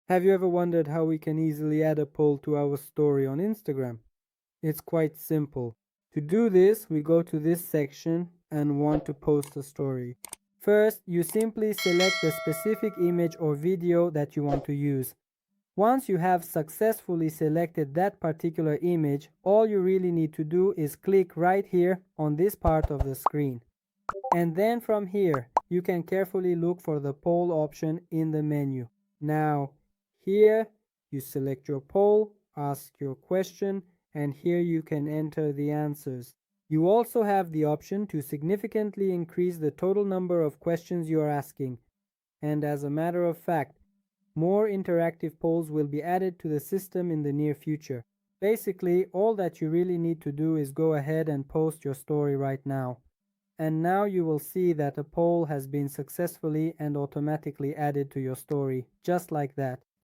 Have you ever wondered how we can easily add a poll to our story on Instagram? It's quite simple. To do this, we go to this section and want to post a story. First, you simply select the specific image or video that you want to use. Once you have successfully selected that particular image, all you really need to do is click right here on this part of the screen. And then from here, you can carefully look for the poll option in the menu. Now, here you select your poll, ask your question, and here you can enter the answers. You also have the option to significantly increase the total number of questions you are asking. And as a matter of fact, more interactive polls will be added to the system in the near future. Basically, all that you really need to do is go ahead and post your story right now. And now you will see that a poll has been successfully and automatically added to your story, just like that.